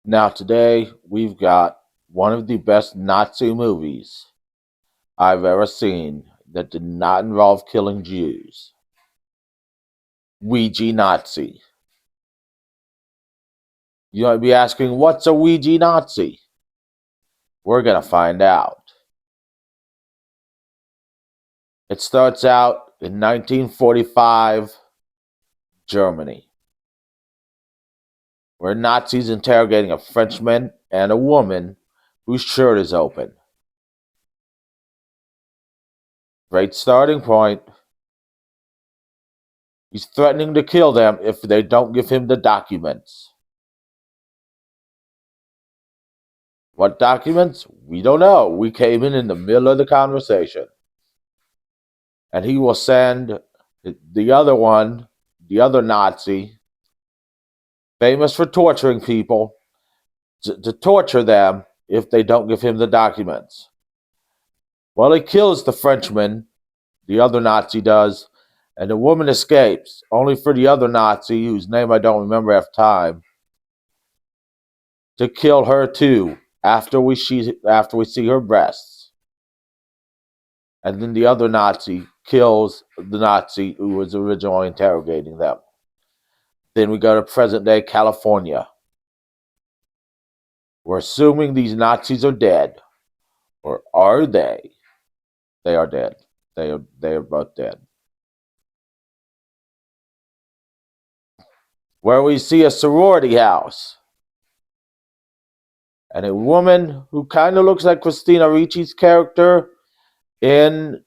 Now, today we've got one of the best Nazi movies I've ever seen that did not involve killing Jews. Ouija Nazi. You might be asking, what's a Ouija Nazi? We're going to find out. It starts out in 1945 Germany, where Nazis interrogating a Frenchman and a woman whose shirt is open. Great starting point. He's threatening to kill them if they don't give him the documents. What documents? We don't know. We came in the middle of the conversation. And he will send the other one, the other Nazi, famous for torturing people, to torture them if they don't give him the documents. Well, he kills the Frenchman, the other Nazi does, and the woman escapes, only for the other Nazi, whose name I don't remember at the time, to kill her too after we see her breasts. And then the other Nazi kills the Nazi who was originally interrogating them. Then we go to present day California. We're assuming these Nazis are dead. Or are they? They are dead. They are both dead. Where we see a sorority house. And a woman who kind of looks like Christina Ricci's character in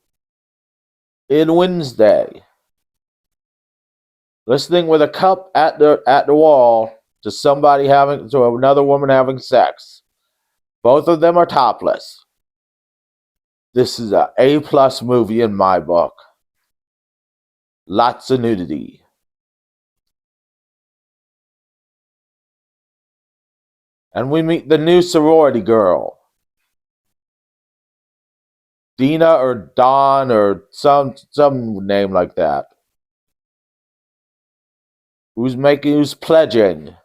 Wednesday. Listening with a cup at the wall to another woman having sex. Both of them are topless. This is a A+ movie in my book. Lots of nudity. And we meet the new sorority girl. Dina or Dawn or some name like that. Who's pledging.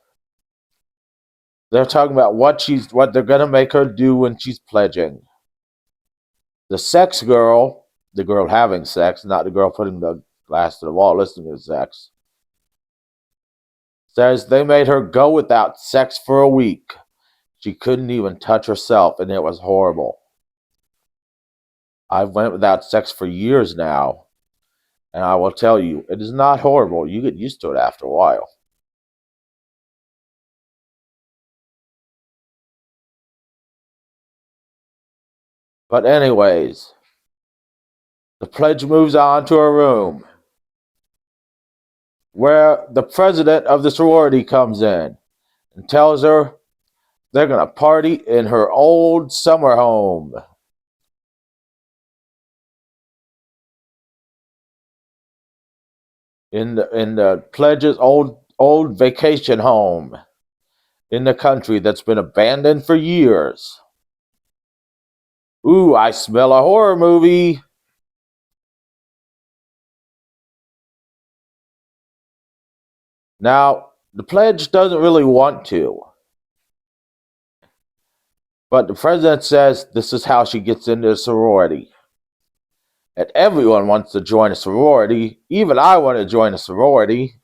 They're talking about what they're gonna make her do when she's pledging. The sex girl, the girl having sex, not the girl putting the glass to the wall listening to sex, says they made her go without sex for a week. She couldn't even touch herself, and it was horrible. I've went without sex for years now, and I will tell you, it is not horrible. You get used to it after a while. But anyways, the pledge moves on to her room, where the president of the sorority comes in and tells her they're going to party in her old summer home. In the pledge's old vacation home in the country that's been abandoned for years. Ooh, I smell a horror movie. Now, the pledge doesn't really want to, but the president says this is how she gets into the sorority. And everyone wants to join a sorority. Even I want to join a sorority.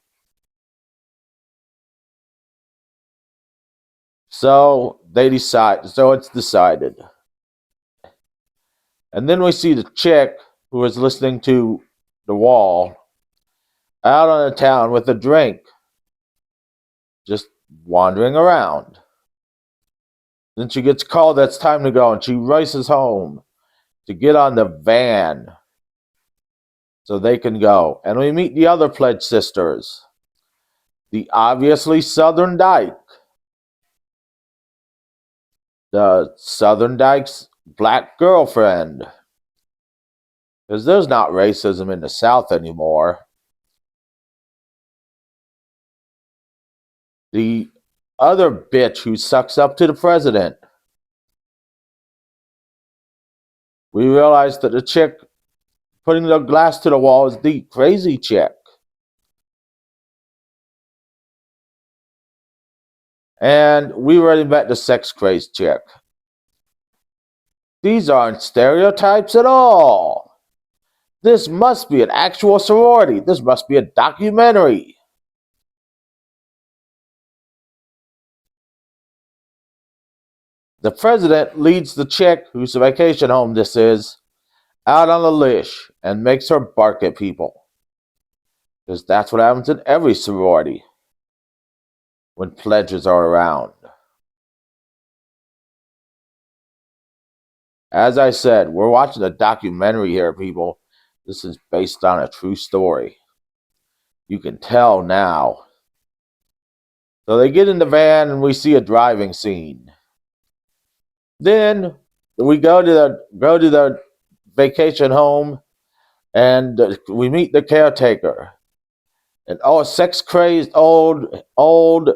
So it's decided. And then we see the chick who is listening to the wall out on the town with a drink, just wandering around. Then she gets called, that's time to go, and she races home to get on the van so they can go. And we meet the other pledge sisters, the obviously Southern Dyke, the Southern Dyke's black girlfriend. Because there's not racism in the South anymore. The other bitch who sucks up to the president. We realize that the chick putting the glass to the wall is the crazy chick. And we already met the sex crazed chick. These aren't stereotypes at all. This must be an actual sorority. This must be a documentary. The president leads the chick, whose vacation home this is, out on a leash and makes her bark at people. Because that's what happens in every sorority when pledges are around. As I said, we're watching a documentary here, people. This is based on a true story. You can tell now. So they get in the van and we see a driving scene. Then we go to the vacation home and we meet the caretaker. And a sex crazed old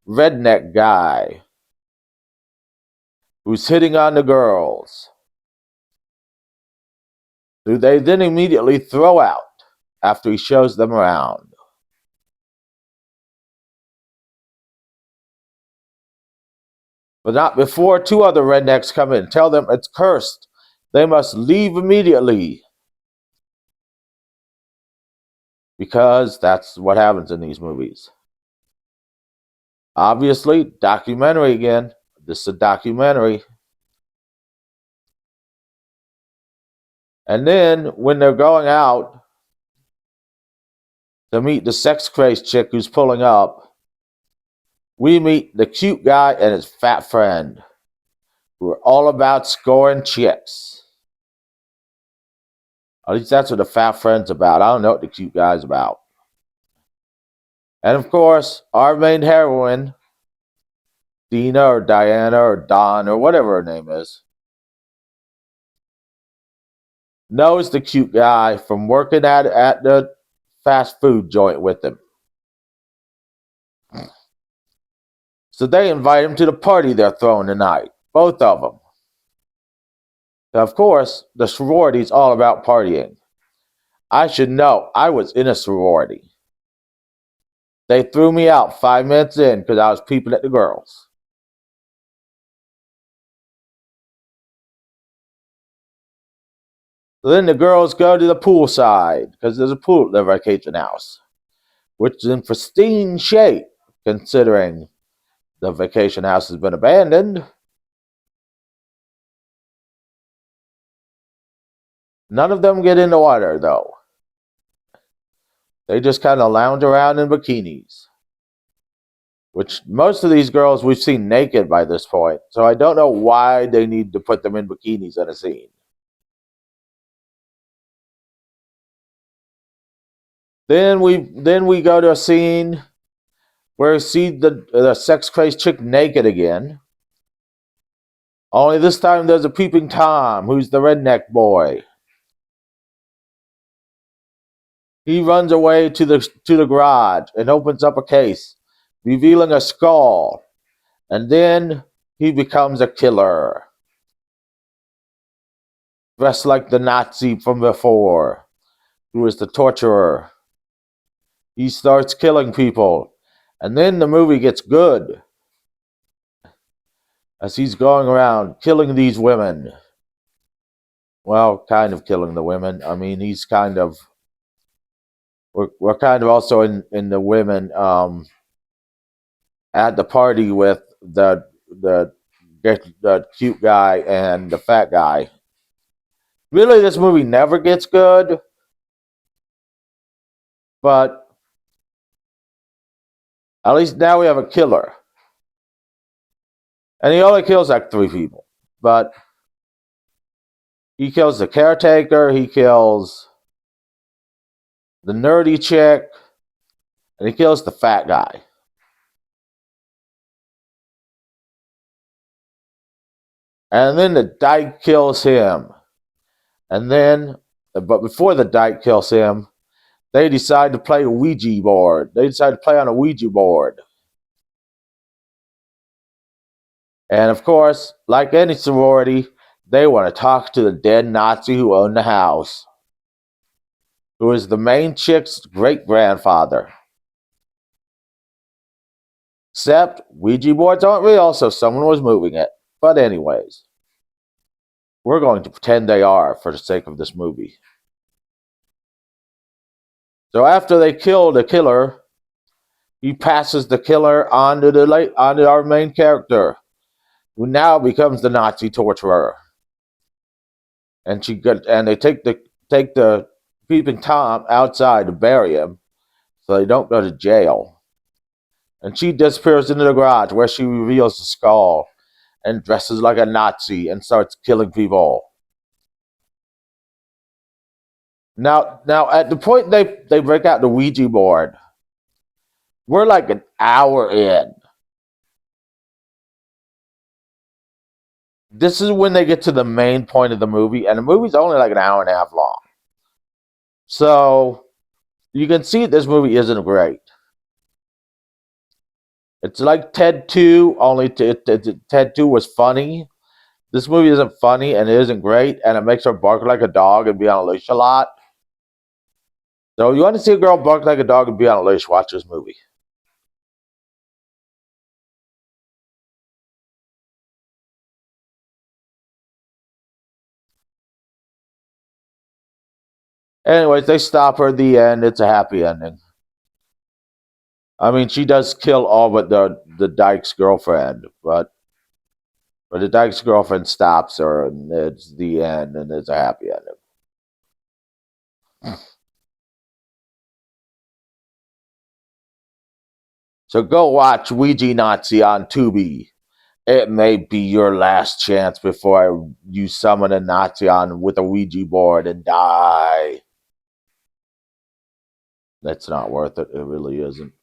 redneck guy who's hitting on the girls, who they then immediately throw out after he shows them around. But not before two other rednecks come in and tell them it's cursed. They must leave immediately. Because that's what happens in these movies. Obviously, documentary again. This is a documentary. And then when they're going out to meet the sex crazed chick who's pulling up, we meet the cute guy and his fat friend, who are all about scoring chicks. At least that's what the fat friend's about. I don't know what the cute guy's about. And of course, our main heroine, Dina or Diana or Dawn or whatever her name is, knows the cute guy from working at the fast food joint with him. So they invite him to the party they're throwing tonight, both of them. Now, of course, the sorority's all about partying. I should know, I was in a sorority. They threw me out 5 minutes in because I was peeping at the girls. So then the girls go to the poolside because there's a pool at their vacation house, which is in pristine shape considering the vacation house has been abandoned. None of them get in the water, though. They just kind of lounge around in bikinis, which most of these girls we've seen naked by this point, so I don't know why they need to put them in bikinis in a scene. Then we go to a scene where we see the sex crazed chick naked again. Only this time there's a peeping Tom, who's the redneck boy. He runs away to the garage and opens up a case, revealing a skull. And then he becomes a killer, dressed like the Nazi from before, who is the torturer. He starts killing people. And then the movie gets good as he's going around killing these women. Well, kind of killing the women. I mean, he's kind of... We're kind of also in the women at the party with the cute guy and the fat guy. Really, this movie never gets good, but at least now we have a killer. And he only kills like 3 people. But he kills the caretaker, he kills the nerdy chick, and he kills the fat guy. And then the dyke kills him. And then, but before the dyke kills him, they decide to play a Ouija board. They decide to play on a Ouija board. And of course, like any sorority, they want to talk to the dead Nazi who owned the house, who is the main chick's great-grandfather. Except Ouija boards aren't real, so someone was moving it. But anyways, we're going to pretend they are for the sake of this movie. So after they kill the killer, he passes the killer onto our main character, who now becomes the Nazi torturer. And they take the peeping Tom outside to bury him, so they don't go to jail. And she disappears into the garage where she reveals the skull and dresses like a Nazi and starts killing people. Now at the point they break out the Ouija board, we're like an hour in. This is when they get to the main point of the movie, and the movie's only like an hour and a half long. So you can see this movie isn't great. It's like Ted 2, only Ted 2 was funny. This movie isn't funny and it isn't great, and it makes her bark like a dog and be on a leash a lot. So you want to see a girl bark like a dog and be on a leash, watch this movie. Anyways, they stop her at the end. It's a happy ending. I mean, she does kill all but the Dyke's girlfriend, but the Dyke's girlfriend stops her, and it's the end, and it's a happy ending. So go watch Ouija Nazi on Tubi. It may be your last chance before you summon a Nazi on with a Ouija board and die. That's not worth it. It really isn't.